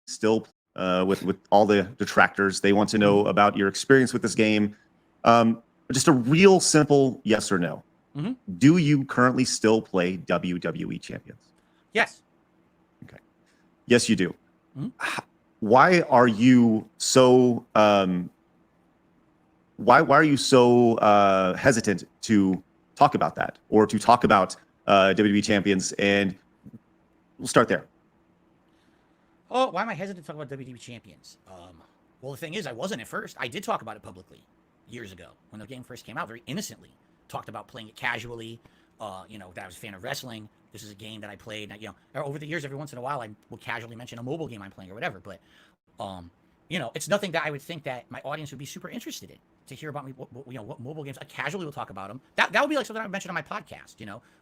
still with all the detractors. They want to know about your experience with this game. Just a real simple yes or no. Mm-hmm. Do you currently still play WWE Champions? Yes. Okay. Yes, you do. Mm-hmm. Why are you so why are you so hesitant to talk about that or to talk about WWE Champions? And we'll start there. Oh, why am I hesitant to talk about WWE Champions? Well, the thing is, I wasn't at first. I did talk about it publicly years ago when the game first came out, very innocently. Talked about playing it casually. That I was a fan of wrestling. This is a game that I played. Over the years, every once in a while, I will casually mention a mobile game I'm playing or whatever. But, it's nothing that I would think that my audience would be super interested in to hear about me. What mobile games I casually will talk about them. That would be like something I mentioned on my podcast.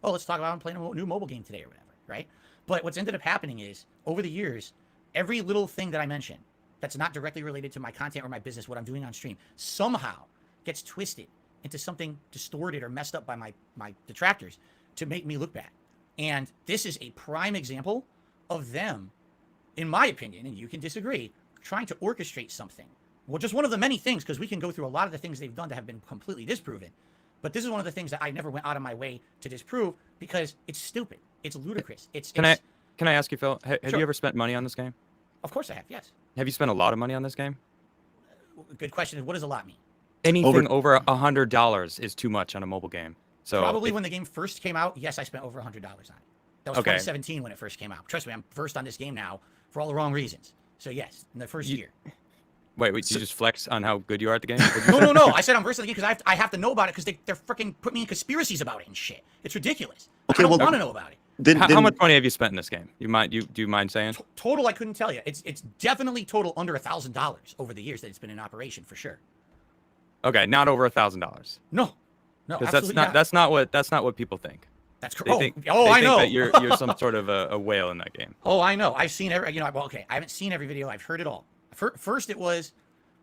Let's talk about I'm playing a new mobile game today or whatever, right? But what's ended up happening is over the years, every little thing that I mention that's not directly related to my content or my business, what I'm doing on stream, somehow gets twisted into something distorted or messed up by my detractors to make me look bad. And this is a prime example of them, in my opinion, and you can disagree, trying to orchestrate something. Well, just one of the many things, because we can go through a lot of the things they've done that have been completely disproven. But this is one of the things that I never went out of my way to disprove because it's stupid. It's ludicrous. Can I ask you, Phil, have Sure. you ever spent money on this game? Of course I have, yes. Have you spent a lot of money on this game? Good question. What does a lot mean? Anything over $100 is too much on a mobile game. So probably when the game first came out, yes, I spent over $100 on it. That was 2017 when it first came out. Trust me, I'm versed on this game now for all the wrong reasons. So yes, in the first year. Wait, you just flex on how good you are at the game? No. I said I'm versed on the game because I have to know about it because they're freaking put me in conspiracies about it and shit. It's ridiculous. Okay, I don't want to know about it. Then, how much money have you spent in this game? Do you mind saying? Total, I couldn't tell you. It's definitely total under $1,000 over the years that it's been in operation for sure. Okay, not over $1,000. No, because that's not what people think. That's correct. They I know. That you're some sort of a whale in that game. Oh, I know. I've seen every. I haven't seen every video. I've heard it all. First, it was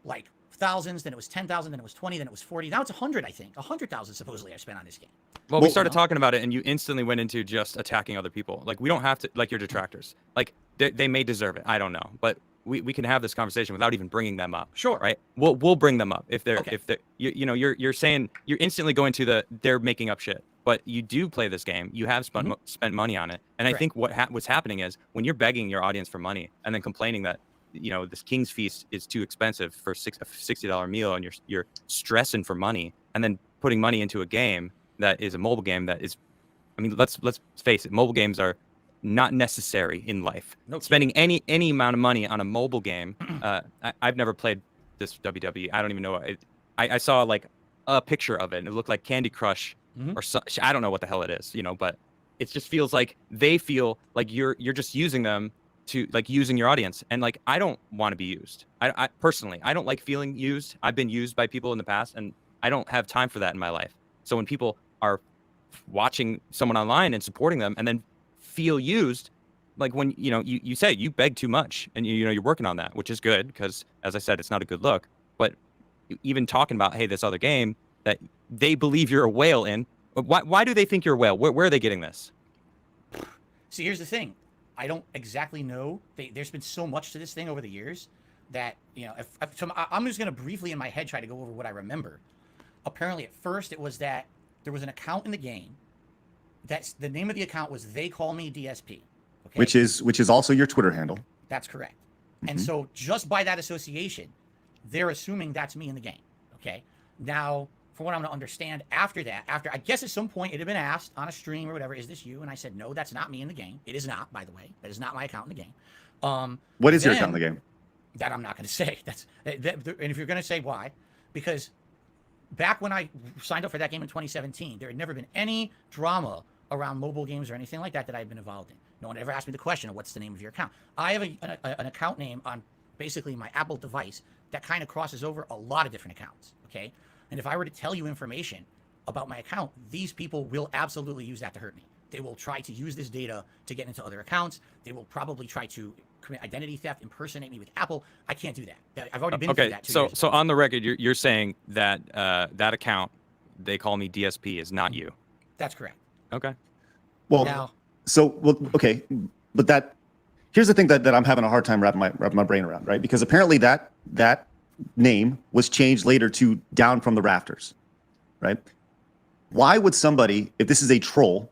like thousands, then it was 10,000, then it was 20, then it was 40. Now it's 100. I think 100,000 supposedly I spent on this game. Well, we started talking about it, and you instantly went into just attacking other people. Like, we don't have to, like, your detractors. Like, they may deserve it. I don't know, but we can have this conversation without even bringing them up. Sure. Right? We'll bring them up if they're you're saying you're instantly going to they're making up shit. But you do play this game. You have spent money on it, and I think what's happening is when you're begging your audience for money and then complaining that this King's Feast is too expensive for a $60 meal, and you're stressing for money, and then putting money into a game that is a mobile game that is, I mean, let's face it, mobile games are not necessary in life. Spending any amount of money on a mobile game, I've never played this WWE. I don't even know. I saw like a picture of it, and it looked like Candy Crush or I don't know what the hell it is, but it just feels like they feel like you're just using them to like using your audience, and like I don't want to be used. I personally, I don't like feeling used. I've been used by people in the past, and I don't have time for that in my life. So when people are watching someone online and supporting them and then feel used, like when you say you beg too much, and you're working on that, which is good because, as I said, it's not a good look. But even talking about, hey, this other game that they believe you're a whale in, why do they think you're a whale? Where are they getting this? See, here's the thing. I don't exactly know. There's been so much to this thing over the years that, I'm just going to briefly in my head try to go over what I remember. Apparently, at first, it was that there was an account in the game. That's the name of the account was They Call Me DSP. Okay? Which is also your Twitter handle. That's correct. And so just by that association, they're assuming that's me in the game. Okay. Now, from what I'm going to understand after I guess at some point it had been asked on a stream or whatever, is this you? And I said, no, that's not me in the game. It is not, by the way. That is not my account in the game. What is your account in the game? That I'm not going to say. And if you're going to say why, because back when I signed up for that game in 2017, there had never been any drama around mobile games or anything like that I had been involved in. No one ever asked me the question of what's the name of your account. I have an account name on basically my Apple device that kind of crosses over a lot of different accounts, okay? And if I were to tell you information about my account, these people will absolutely use that to hurt me. They will try to use this data to get into other accounts. They will probably try to commit identity theft, impersonate me with Apple. I can't do that. I've already been through that 2 years ago. So on the record, you're saying that that account, They Call Me DSP, is not you. That's correct. Okay. Well, okay, but that here's the thing that I'm having a hard time wrapping my brain around, right? Because apparently that name was changed later to Down from the Rafters, right? Why would somebody, if this is a troll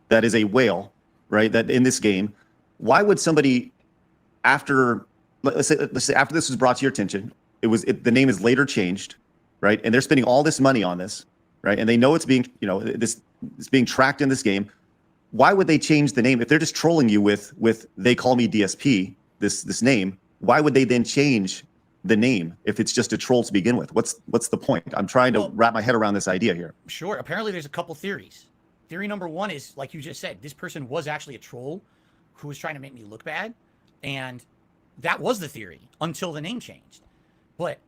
that is a whale, right, that in this game, why would somebody let's say after this was brought to your attention, the name is later changed, right? And they're spending all this money on this, right? And they know it's being, it's being tracked in this game. Why would they change the name if they're just trolling you with they call me DSP, this name? Why would they then change the name if it's just a troll to begin with? What's the point? I'm trying to wrap my head around this idea here. Sure. Apparently, there's a couple theories. Theory number one is, like you just said, this person was actually a troll who was trying to make me look bad, and that was the theory until the name changed. But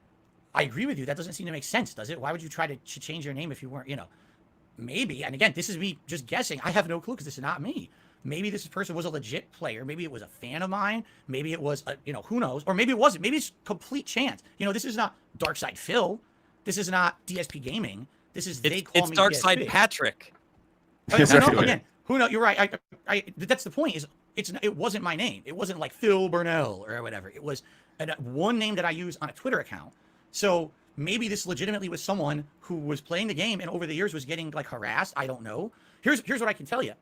I agree with you. That doesn't seem to make sense, does it? Why would you try to change your name if you weren't, maybe, and again, this is me just guessing. I have no clue because this is not me. Maybe this person was a legit player. Maybe it was a fan of mine. Maybe it was, who knows? Or maybe it wasn't. Maybe it's complete chance. This is not Darkside Phil. This is not DSP Gaming. This is they call me Darkside DSP. Patrick. Again, who knows? You're right. That's the point. It wasn't my name. It wasn't like Phil Burnell or whatever. It was one name that I use on a Twitter account. So maybe this legitimately was someone who was playing the game and over the years was getting like harassed. I don't know. Here's what I can tell you.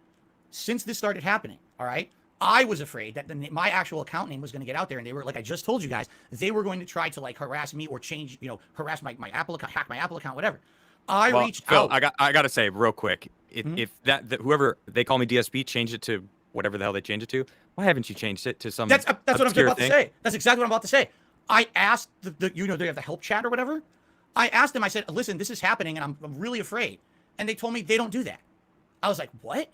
Since this started happening, all right, I was afraid that my actual account name was going to get out there, and they were, like I just told you guys, they were going to try to like harass me or change, harass my Apple account, hack my Apple account, whatever. I reached Phil, out. I gotta say real quick, if that whoever they call me DSP changed it to whatever the hell they changed it to, why haven't you changed it to some? That's what I'm about to say. That's exactly what I'm about to say. I asked they have the help chat or whatever. I asked them. I said, listen, this is happening, and I'm really afraid. And they told me they don't do that. I was like, what?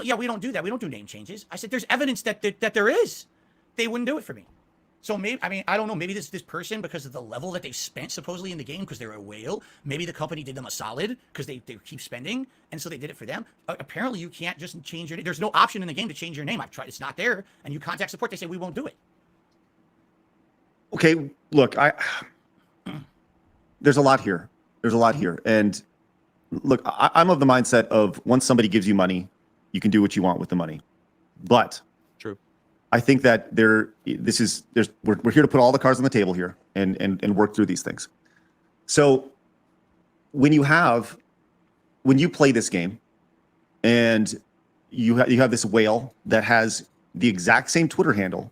Yeah, we don't do that. We don't do name changes. I said, there's evidence that there is. They wouldn't do it for me. So maybe, I don't know. Maybe this person, because of the level that they've spent supposedly in the game, because they're a whale, maybe the company did them a solid because they keep spending, and so they did it for them. Apparently, you can't just change your name. There's no option in the game to change your name. I've tried. It's not there. And you contact support. They say, we won't do it. Okay, look, there's a lot here. And look, I'm of the mindset of once somebody gives you money, you can do what you want with the money. But true. I think that we're here to put all the cards on the table here and work through these things. So when you play this game and you have this whale that has the exact same Twitter handle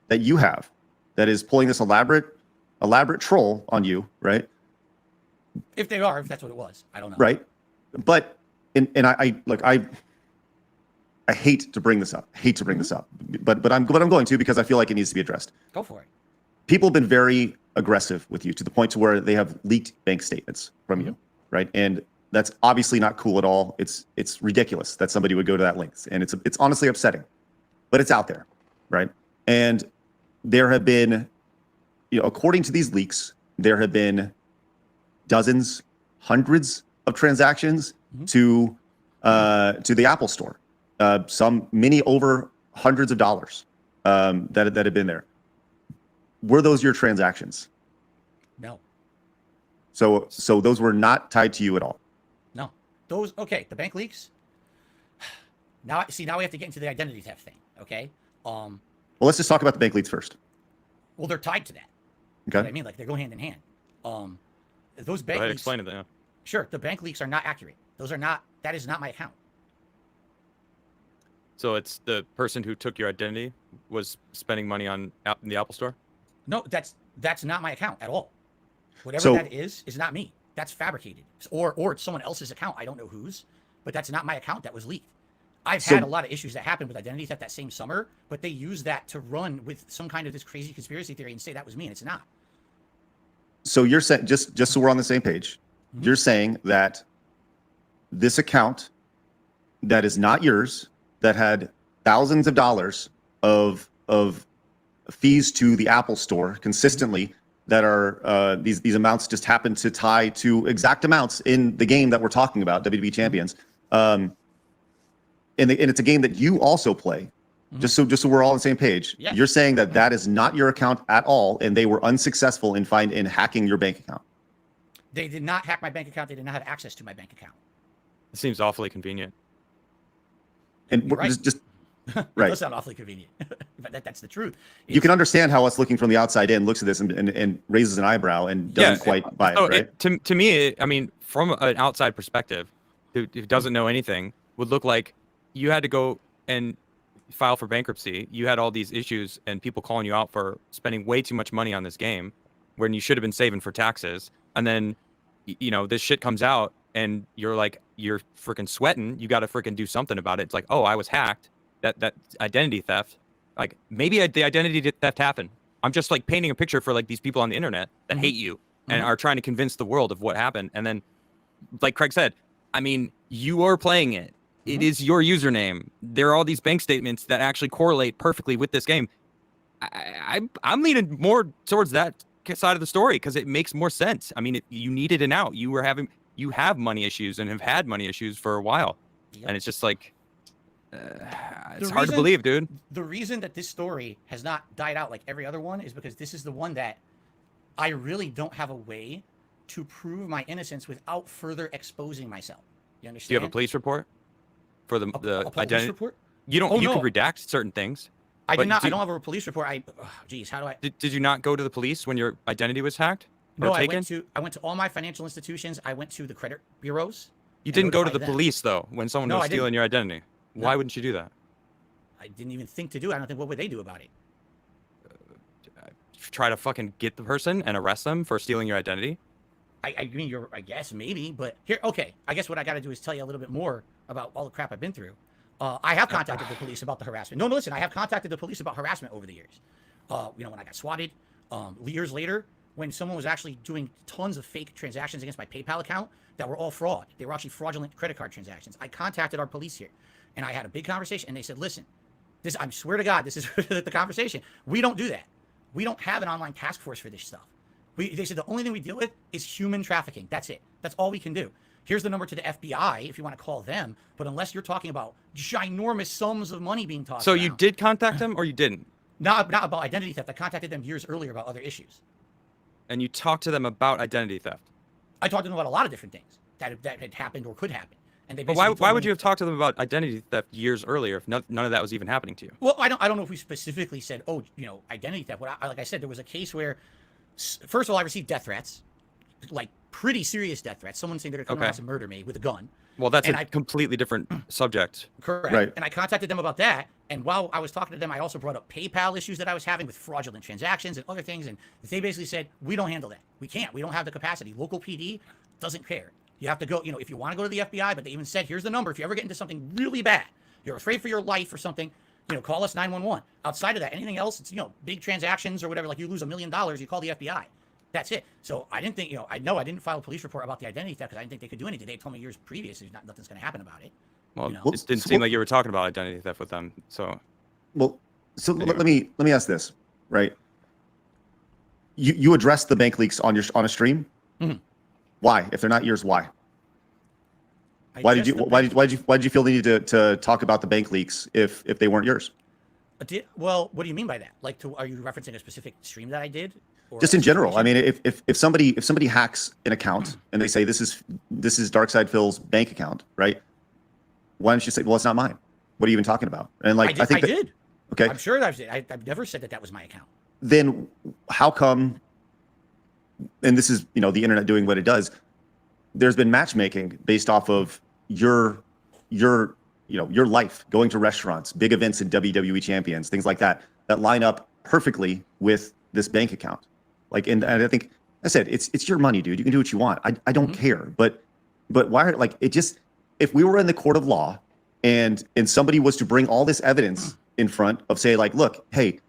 that you have, that is pulling this elaborate troll on you, right? If that's what it was, I don't know. Right, but I hate to bring this up. But I'm going to because I feel like it needs to be addressed. Go for it. People have been very aggressive with you to the point to where they have leaked bank statements from you, right? And that's obviously not cool at all. It's ridiculous that somebody would go to that length, and it's honestly upsetting, but it's out there, right? And there have been, according to these leaks, there have been dozens, hundreds of transactions to the Apple Store. Many over hundreds of dollars that have been there. Were those your transactions? No. So those were not tied to you at all? No. The bank leaks. Now we have to get into the identity theft thing, okay? Well, let's just talk about the bank leaks first. Well, they're tied to that. Okay. You know what I mean? Like, they go hand in hand. Those bank leaks. Explain it then. Sure, the bank leaks are not accurate. That is not my account. So it's the person who took your identity was spending money in the Apple Store? No, that's not my account at all. Whatever that is not me. That's fabricated. Or it's someone else's account. I don't know whose, but that's not my account that was leaked. I've had a lot of issues that happened with identity theft that same summer, but they used that to run with some kind of this crazy conspiracy theory and say that was me, and it's not. So you're saying, just so we're on the same page, you're saying that this account that is not yours, that had thousands of dollars of fees to the Apple Store consistently, that are these amounts just happen to tie to exact amounts in the game that we're talking about, WWE Champions, and it's a game that you also play. Just so we're all on the same page. Yeah. You're saying that is not your account at all, and they were unsuccessful in hacking your bank account. They did not hack my bank account. They did not have access to my bank account. It seems awfully convenient. And Right. just It Right. does sound awfully convenient, but that's the truth. You can understand how us looking from the outside in looks at this and raises an eyebrow and doesn't quite buy so it, right? to me, I mean, from an outside perspective, who doesn't know anything, would look like you had to go and file for bankruptcy. You had all these issues and people calling you out for spending way too much money on this game when you should have been saving for taxes. And then, you know, this shit comes out and you're like, you're freaking sweating. You got to freaking do something about it. It's like, oh, I was hacked. That identity theft. Like maybe the identity theft happened. I'm just like painting a picture for like these people on the internet that hate you and are trying to convince the world of what happened. And then, like Craig said, I mean, you are playing it. It is your username. There are all these bank statements that actually correlate perfectly with this game. I'm leaning more towards that side of the story because it makes more sense. I mean, you needed an out. You have money issues and have had money issues for a while, and it's just like it's hard to believe, dude. The reason that this story has not died out like every other one is because this is the one that I really don't have a way to prove my innocence without further exposing myself. You understand? Do you have a police report for the a police identity report? You don't. Oh, you no. can redact certain things. I but did not. I don't have a police report. Geez, how do I? Did you not go to the police when your identity was hacked? No, taken? I went to all my financial institutions. I went to the credit bureaus. You didn't go to the them. police though when someone was stealing your identity. Why wouldn't you do that? I didn't even think to do it. I don't think. What would they do about it? Try to fucking get the person and arrest them for stealing your identity? I mean, I guess maybe, but here, okay. I guess what I got to do is tell you a little bit more about all the crap I've been through. I have contacted the police about the harassment. No, listen, I have contacted the police about harassment over the years. You know, when I got swatted, years later, when someone was actually doing tons of fake transactions against my PayPal account that were all fraud. They were actually fraudulent credit card transactions. I contacted our police here, and I had a big conversation, and they said, listen, I swear to God, this is the conversation. We don't do that. We don't have an online task force for this stuff. They said the only thing we deal with is human trafficking. That's it. That's all we can do. Here's the number to the FBI if you want to call them. But unless you're talking about ginormous sums of money being tossed So around, you did contact them or you didn't? Not about identity theft. I contacted them years earlier about other issues. And you talked to them about identity theft? I talked to them about a lot of different things that had happened or could happen. And they but why would you have talked to them about identity theft years earlier if none of that was even happening to you? Well, I don't know if we specifically said, oh, you know, identity theft. Like I said, there was a case where, first of all, I received death threats, like pretty serious death threats. Someone saying they're going to come out and murder me with a gun. Well, that's a completely different subject. Correct. Right. And I contacted them about that. And while I was talking to them, I also brought up PayPal issues that I was having with fraudulent transactions and other things. And they basically said, we don't handle that. We can't. We don't have the capacity. Local PD doesn't care. You have to go, you know, if you want to go to the FBI, but they even said, here's the number. If you ever get into something really bad, you're afraid for your life or something, you know, call us 911. Outside of that, anything else, it's, you know, big transactions or whatever, like you lose $1 million, you call the FBI. That's it. So I didn't think, you know, I didn't file a police report about the identity theft because I didn't think they could do anything. They told me years previous, nothing's going to happen about it. Well, you know? it didn't seem like you were talking about identity theft with them. So, Let me ask this, right? You addressed the bank leaks on a stream. Mm-hmm. Why? If they're not yours, why? Why did you feel the need to talk about the bank leaks if they weren't yours? Well, what do you mean by that? Like, are you referencing a specific stream that I did? Just in general. I mean, if somebody hacks an account and they say this is Darkside Phil's bank account, right? Why don't you say, well, it's not mine? What are you even talking about? And like, I did. Okay. I'm sure I've never said that was my account. Then how come? And this is, you know, the internet doing what it does. There's been matchmaking based off of your life, going to restaurants, big events in WWE Champions, things like that line up perfectly with this bank account. Like, and I think I said, it's your money, dude. You can do what you want. I don't care. But why? Like, it just, if we were in the court of law and somebody was to bring all this evidence in front of, say, like, look, hey,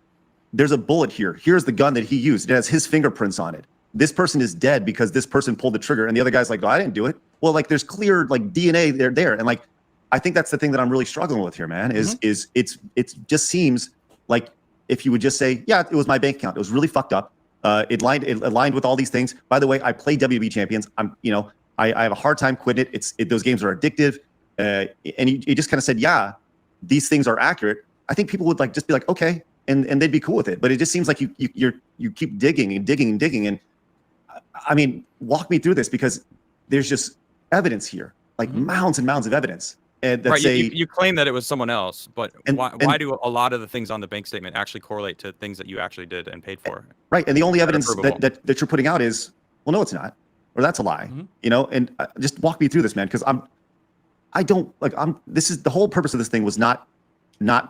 there's a bullet here. Here's the gun that he used. It has his fingerprints on it. This person is dead because this person pulled the trigger, and the other guy's like, no, I didn't do it. Well, like, there's clear like DNA there, and like, I think that's the thing that I'm really struggling with here, man. Is it just seems like if you would just say, yeah, it was my bank account. It was really fucked up. It aligned with all these things. By the way, I play WWE Champions. I have a hard time quitting it. Those games are addictive. And you just kind of said, yeah, these things are accurate. I think people would like just be like, okay, and they'd be cool with it. But it just seems like you keep digging and digging and digging. And I mean, walk me through this, because there's just evidence here, like mounds and mounds of evidence. and that Right. say You claim that it was someone else, but And- why and- do a lot of the things on the bank statement actually correlate to things that you actually did and paid for? right, and the only That are evidence provable. that you're putting out is, well, no, it's not, or that's a lie. Mhm. You know, and just walk me through this, man, because this is the whole purpose of this thing was not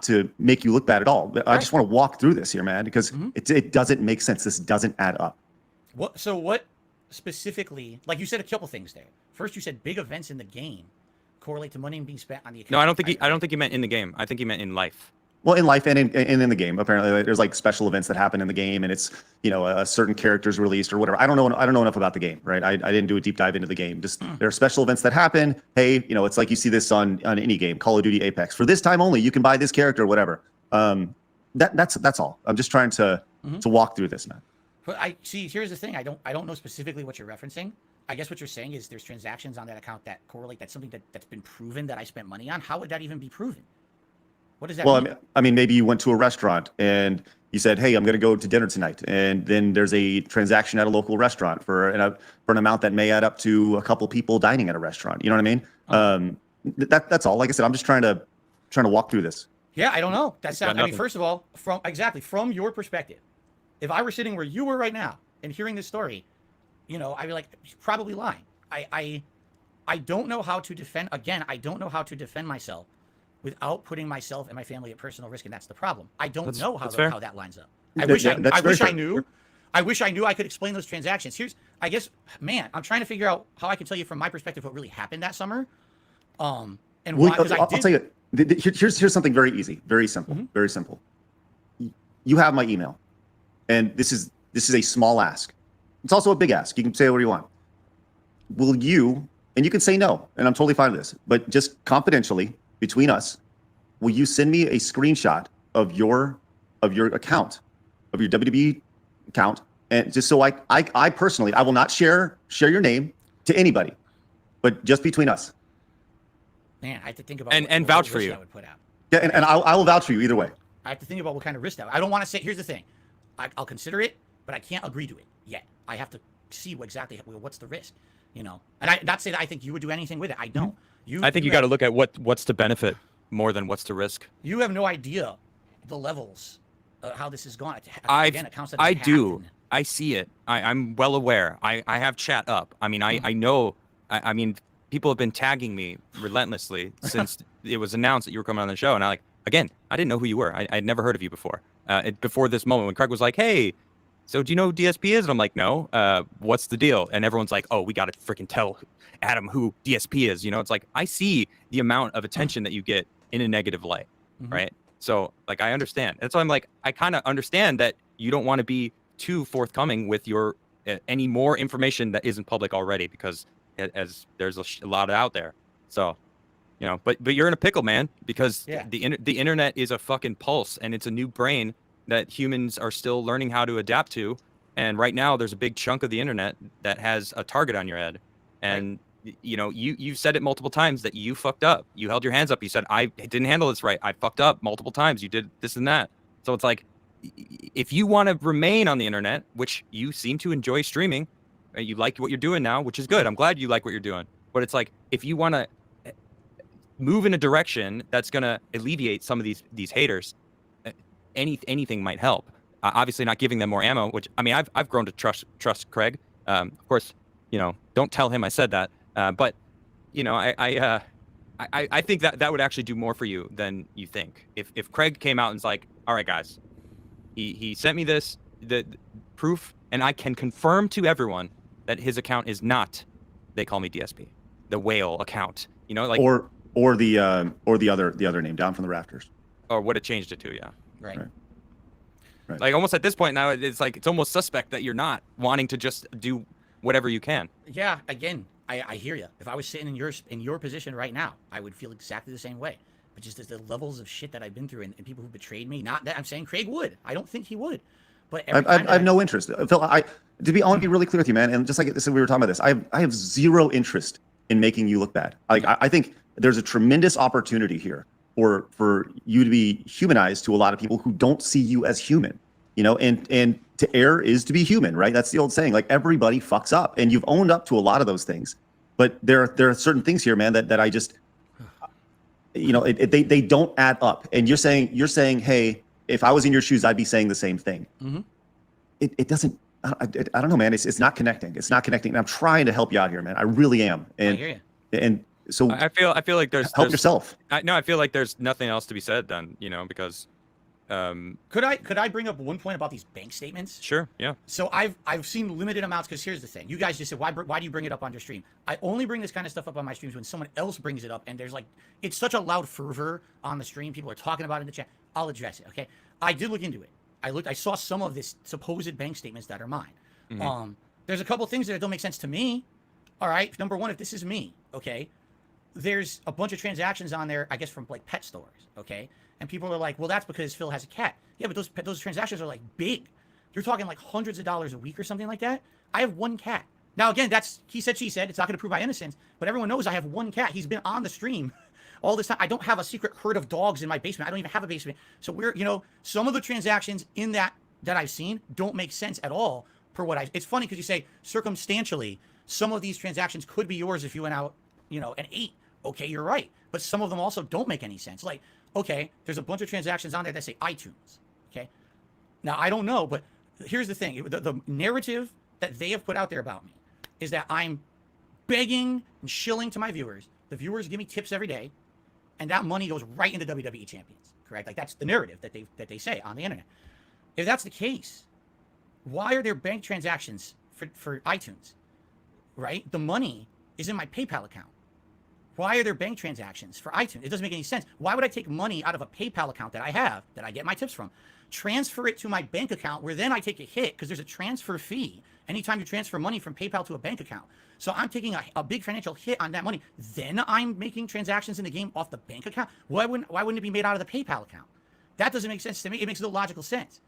to make you look bad at all. But I just want to walk through this here, man, because it doesn't make sense. This doesn't add up. What specifically, like you said a couple things there. First, you said big events in the game correlate to money being spent on the account. No, I don't think he meant in the game. I think he meant in life. Well, in life and in the game, apparently there's like special events that happen in the game, and it's, you know, a certain character's released or whatever. I don't know enough about the game, right? I didn't do a deep dive into the game. Just there are special events that happen. Hey, you know, it's like you see this on any game, Call of Duty, Apex. For this time only, you can buy this character, or whatever. That's all. I'm just trying to walk through this, man. But I see. Here's the thing. I don't know specifically what you're referencing. I guess what you're saying is there's transactions on that account that correlate. That's something that's been proven that I spent money on. How would that even be proven? What does that mean? Well, I mean, maybe you went to a restaurant and you said, "Hey, I'm going to go to dinner tonight," and then there's a transaction at a local restaurant for an amount that may add up to a couple people dining at a restaurant. You know what I mean? That's all. Like I said, I'm just trying to walk through this. Yeah, I don't know. That sounds. I mean, nothing. first of all, from your perspective, if I were sitting where you were right now and hearing this story, you know, I'd be like, he's probably lying. I don't know how to defend. Again, I don't know how to defend myself without putting myself and my family at personal risk, and that's the problem. I don't know how that lines up. I wish I knew. I wish I knew I could explain those transactions. I guess, man, I'm trying to figure out how I can tell you from my perspective what really happened that summer. And why? Because I'll tell you. Here's something very easy, very simple, very simple. You have my email, and this is a small ask. It's also a big ask. You can say whatever you want. Will you? And you can say no, and I'm totally fine with this. But just confidentially between us, will you send me a screenshot of your account, of your WWE account, and just so I personally, I will not share your name to anybody, but just between us. Man, I have to think about And what vouch risk for you. I would put out. Yeah, and I will vouch for you either way. I have to think about what kind of risk that. I don't want to say. Here's the thing, I'll consider it, but I can't agree to it yet. I have to see what's the risk, you know. And I not say that I think you would do anything with it. I don't. I think you got to look at what's to benefit more than what's to risk. You have no idea the levels, how this has gone. Accounts that I have do. happened. I see it. I'm well aware. I have chat up. I mean, I know. I mean, people have been tagging me relentlessly since it was announced that you were coming on the show, and I didn't know who you were. I'd never heard of you before. Before this moment when Craig was like, "Hey, so do you know who DSP is?" And I'm like, "No. What's the deal?" And everyone's like, "Oh, we got to freaking tell Adam who DSP is." You know, it's like I see the amount of attention that you get in a negative light, right? So like I understand. That's why I'm like, I kind of understand that you don't want to be too forthcoming with your any more information that isn't public already, because as there's a lot out there. So, you know, but you're in a pickle, man, because the internet is a fucking pulse, and it's a new brain that humans are still learning how to adapt to. And right now there's a big chunk of the internet that has a target on your head. And you know, you've said it multiple times that you fucked up. You held your hands up. You said, I didn't handle this right. I fucked up multiple times. You did this and that. So it's like, if you want to remain on the internet, which you seem to enjoy streaming, you like what you're doing now, which is good. I'm glad you like what you're doing. But it's like, if you want to move in a direction that's going to alleviate some of these haters, anything might help. Obviously not giving them more ammo, which, I mean, I've grown to trust Craig. Of course, you know, don't tell him I said that. But you know, I think that would actually do more for you than you think. If Craig came out and was like, "All right, guys, he sent me the proof, and I can confirm to everyone that his account is not, they call me DSP, the whale account." You know, like or the other name, Down from the Rafters, or what it changed it to, yeah. Right. Like almost at this point now, it's like it's almost suspect that you're not wanting to just do whatever you can. Yeah. Again, I hear you. If I was sitting in your position right now, I would feel exactly the same way. But just the levels of shit that I've been through and people who betrayed me. Not that I'm saying Craig would. I don't think he would. But I have no interest. Phil, I want to be really clear with you, man. And just like this, we were talking about this. I have zero interest in making you look bad. Like I think there's a tremendous opportunity here for you to be humanized to a lot of people who don't see you as human. You know, and to err is to be human, right? That's the old saying. Like everybody fucks up, and you've owned up to a lot of those things. But there are certain things here, man, that they don't add up. And you're saying, hey, if I was in your shoes, I'd be saying the same thing. Mm-hmm. It doesn't. I don't know, man. It's not connecting. It's not connecting. And I'm trying to help you out here, man. I really am. And I hear you. And so I feel like there's help yourself. I feel like there's nothing else to be said then, because could I bring up one point about these bank statements? Sure, yeah. So I've seen limited amounts, because here's the thing. You guys just said, why do you bring it up on your stream? I only bring this kind of stuff up on my streams when someone else brings it up, and there's it's such a loud fervor on the stream. People are talking about it in the chat. I'll address it, okay? I did look into it. I saw some of this supposed bank statements that are mine. Mm-hmm. There's a couple things that don't make sense to me. All right, number one, if this is me, okay, there's a bunch of transactions on there, I guess, from pet stores, okay? And people are like, well, that's because Phil has a cat. Yeah, but those transactions are big. You're talking hundreds of dollars a week or something like that. I have one cat. Now, again, that's he said, she said. It's not going to prove my innocence, but everyone knows I have one cat. He's been on the stream all this time. I don't have a secret herd of dogs in my basement. I don't even have a basement. So some of the transactions in that I've seen don't make sense at all for what it's funny because you say circumstantially, some of these transactions could be yours if you went out, and ate. Okay, you're right. But some of them also don't make any sense. Okay, there's a bunch of transactions on there that say iTunes. Okay. Now, I don't know, but here's the thing. The narrative that they have put out there about me is that I'm begging and shilling to my viewers. The viewers give me tips every day, and that money goes right into WWE Champions. Correct? That's the narrative that they say on the internet. If that's the case, why are there bank transactions for iTunes? Right? The money is in my PayPal account. Why are there bank transactions for iTunes? It doesn't make any sense. Why would I take money out of a PayPal account that I have, that I get my tips from, transfer it to my bank account where then I take a hit because there's a transfer fee anytime you transfer money from PayPal to a bank account. So I'm taking a big financial hit on that money. Then I'm making transactions in the game off the bank account. Why wouldn't it be made out of the PayPal account? That doesn't make sense to me. It makes no logical sense.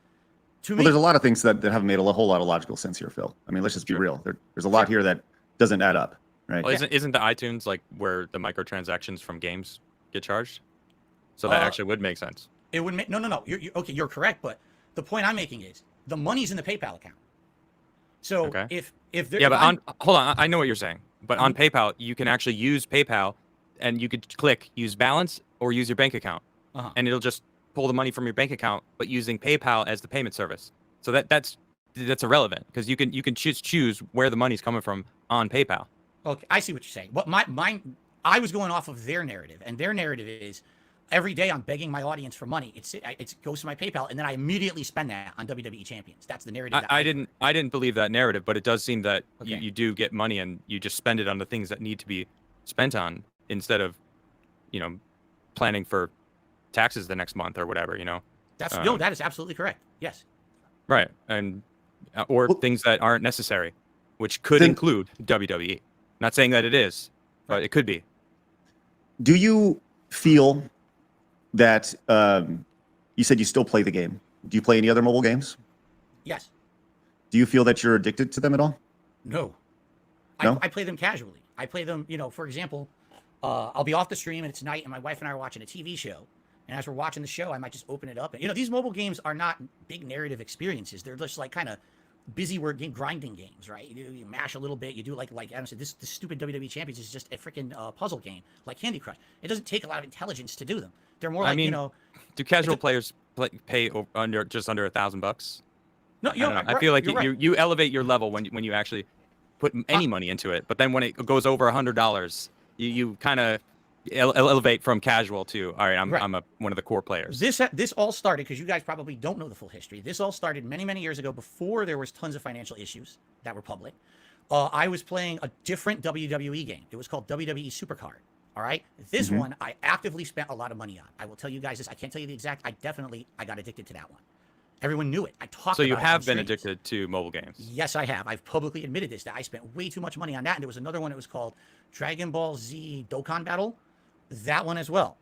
To me, well, there's a lot of things that haven't made a whole lot of logical sense here, Phil. I mean, let's just be real. There's a lot here that doesn't add up. Right. Well, isn't the iTunes where the microtransactions from games get charged? So that actually would make sense. It would make no. You're correct, but the point I'm making is the money's in the PayPal account. So if hold on, I know what you're saying, but on PayPal you can actually use PayPal, and you could click use balance or use your bank account, and it'll just pull the money from your bank account, but using PayPal as the payment service. So that's irrelevant because you can choose where the money's coming from on PayPal. Okay, I see what you're saying. But I was going off of their narrative, and their narrative is every day I'm begging my audience for money. It goes to my PayPal, and then I immediately spend that on WWE Champions. That's the narrative. I didn't believe that narrative, but it does seem that you do get money and you just spend it on the things that need to be spent on instead of, planning for taxes the next month or whatever. That is absolutely correct. Yes. Right, and or things that aren't necessary, which could include WWE. Not saying that it is, but it could be. Do you feel that you said you still play the game? Do you play any other mobile games? Yes. Do you feel that you're addicted to them at all? No. No? I play them casually. I play them, for example, I'll be off the stream and it's night and my wife and I are watching a TV show. And as we're watching the show, I might just open it up. And, these mobile games are not big narrative experiences. They're just kind of busy word game grinding games, right? You mash a little bit. You do like Adam said, this stupid WWE Champions is just a freaking puzzle game like Candy Crush. It doesn't take a lot of intelligence to do them. They're more do casual players pay just under $1,000? No, I feel like you elevate your level when you actually put any money into it. But then when it goes over $100, you kind of elevate from casual to all right. I'm one of the core players. This all started because you guys probably don't know the full history. This all started many years ago before there was tons of financial issues that were public. I was playing a different WWE game. It was called WWE Supercard. All right. This one I actively spent a lot of money on. I will tell you guys this. I can't tell you the exact. I got addicted to that one. Everyone knew it. I talked. So you about have it been addicted to mobile games? Yes, I have. I've publicly admitted this. That I spent way too much money on that. And there was another one. It was called Dragon Ball Z Dokkan Battle. That one as well.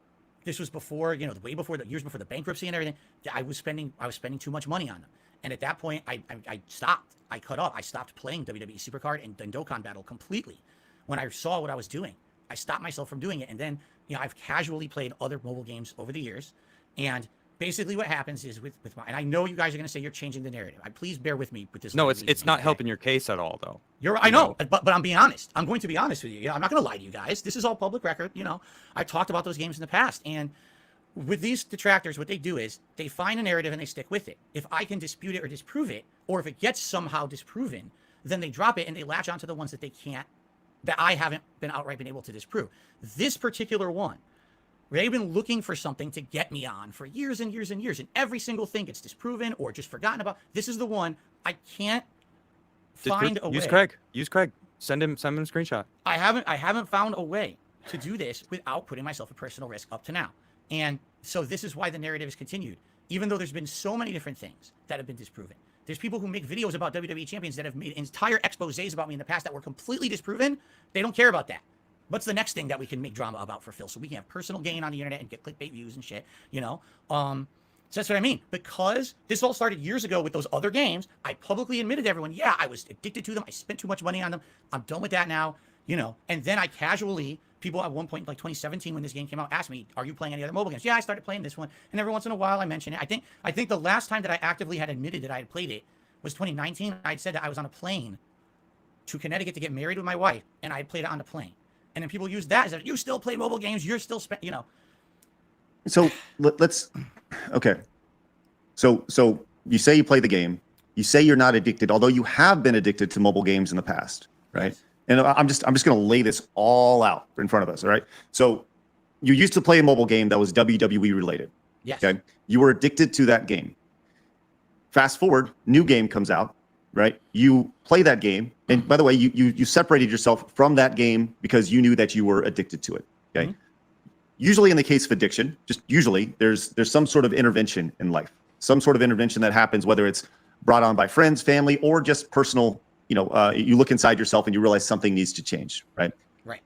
This was before, way before years before the bankruptcy and everything. I was spending too much money on them. And at that point, I stopped. I cut off. I stopped playing WWE Supercard and Dokkan Battle completely. When I saw what I was doing, I stopped myself from doing it. And then, I've casually played other mobile games over the years. And basically what happens is with my, and I know you guys are going to say you're changing the narrative. Please bear with me with this. No, it's not helping your case at all, though. I know, but I'm being honest. I'm going to be honest with you. I'm not going to lie to you guys. This is all public record. I talked about those games in the past, and with these detractors, what they do is they find a narrative and they stick with it. If I can dispute it or disprove it, or if it gets somehow disproven, then they drop it and they latch onto the ones that they can't, that I haven't been outright been able to disprove. This particular one, they've been looking for something to get me on for years and years and years, and every single thing gets disproven or just forgotten about. This is the one I can't find a way. Use Craig. Send him a screenshot. I haven't found a way to do this without putting myself at personal risk up to now. And so this is why the narrative is continued, even though there's been so many different things that have been disproven. There's people who make videos about WWE Champions that have made entire exposés about me in the past that were completely disproven. They don't care about that. What's the next thing that we can make drama about for Phil? So we can have personal gain on the internet and get clickbait views and shit, So that's what I mean. Because this all started years ago with those other games, I publicly admitted to everyone, yeah, I was addicted to them. I spent too much money on them. I'm done with that now, And then I casually, people at one point, like 2017, when this game came out, asked me, are you playing any other mobile games? Yeah, I started playing this one. And every once in a while I mention it. I think the last time that I actively had admitted that I had played it was 2019. I'd said that I was on a plane to Connecticut to get married with my wife, and I had played it on the plane. And then people use that as you still play mobile games, you're still So let's, okay. So you say you play the game, you say you're not addicted, although you have been addicted to mobile games in the past, right? Yes. And I'm just going to lay this all out in front of us, all right? So you used to play a mobile game that was WWE related. Yes. Okay. You were addicted to that game. Fast forward, new game comes out, right? You play that game, and by the way, you separated yourself from that game because you knew that you were addicted to it. Okay. Mm-hmm. Usually in the case of addiction, just usually there's some sort of intervention in life, some sort of intervention that happens, whether it's brought on by friends, family, or just personal. You look inside yourself and you realize something needs to change, right? Right.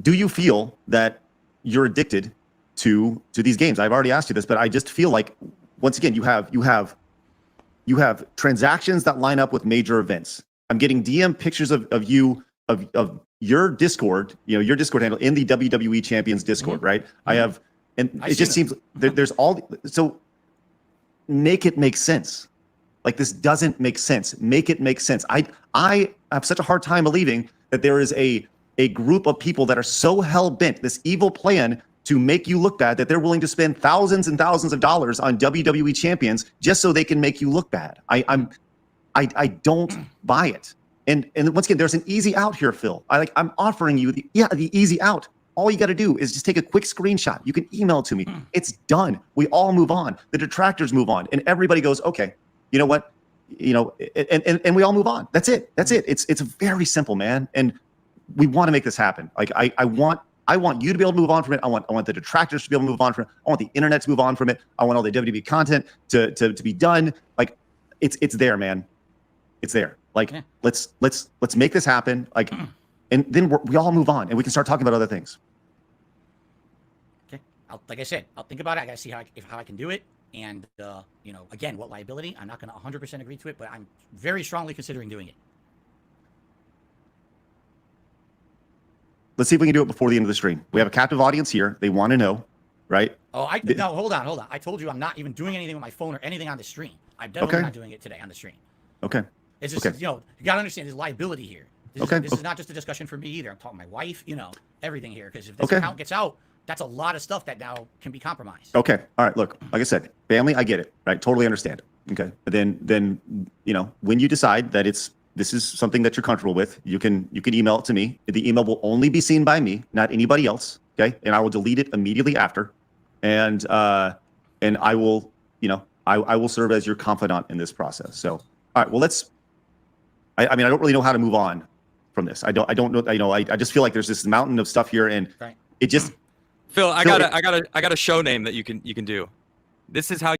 Do you feel that you're addicted to these games? I've already asked you this, but I just feel like, once again, you have transactions that line up with major events. I'm getting DM pictures of you of your Discord, your Discord handle in the WWE Champions Discord, right? Mm-hmm. I have, and it just seems there's all, so make it make sense. Like, this doesn't make sense. Make it make sense. I have such a hard time believing that there is a group of people that are so hell-bent, this evil plan to make you look bad, that they're willing to spend thousands and thousands of dollars on WWE Champions just so they can make you look bad. I don't buy it. And once again, there's an easy out here, Phil. I'm offering you the easy out. All you got to do is just take a quick screenshot. You can email it to me. It's done. We all move on. The detractors move on, and everybody goes, okay, you know what? And we all move on. That's it. It's very simple, man. And we want to make this happen. Like, I want you to be able to move on from it. I want the detractors to be able to move on from it. I want the internet to move on from it. I want all the WWE content to be done. Like, it's there, man. It's there. Like, let's make this happen. Like, and then we all move on and we can start talking about other things. Okay. Like I said, I'll think about it. I got to see how I can do it. And, again, what liability? I'm not going to 100% agree to it, but I'm very strongly considering doing it. Let's see if we can do it before the end of the stream. We have a captive audience here. They want to know, right? Oh, no, hold on. I told you I'm not even doing anything with my phone or anything on the stream. I'm definitely not doing it today on the stream. Okay. It's just, you got to understand there's liability here. This is not just a discussion for me either. I'm talking to my wife, everything here. Because if this account gets out, that's a lot of stuff that now can be compromised. Okay. All right. Look, like I said, family, I get it. Right. Totally understand. Okay. But then, when you decide that this is something that you're comfortable with, you can email it to me. The email will only be seen by me, not anybody else. Okay. And I will delete it immediately after. And I will, I will serve as your confidant in this process. So, all right. Well, I don't really know how to move on from this. I don't know. I just feel like there's this mountain of stuff here, and it just, Phil, I got a show name that you can do. This is how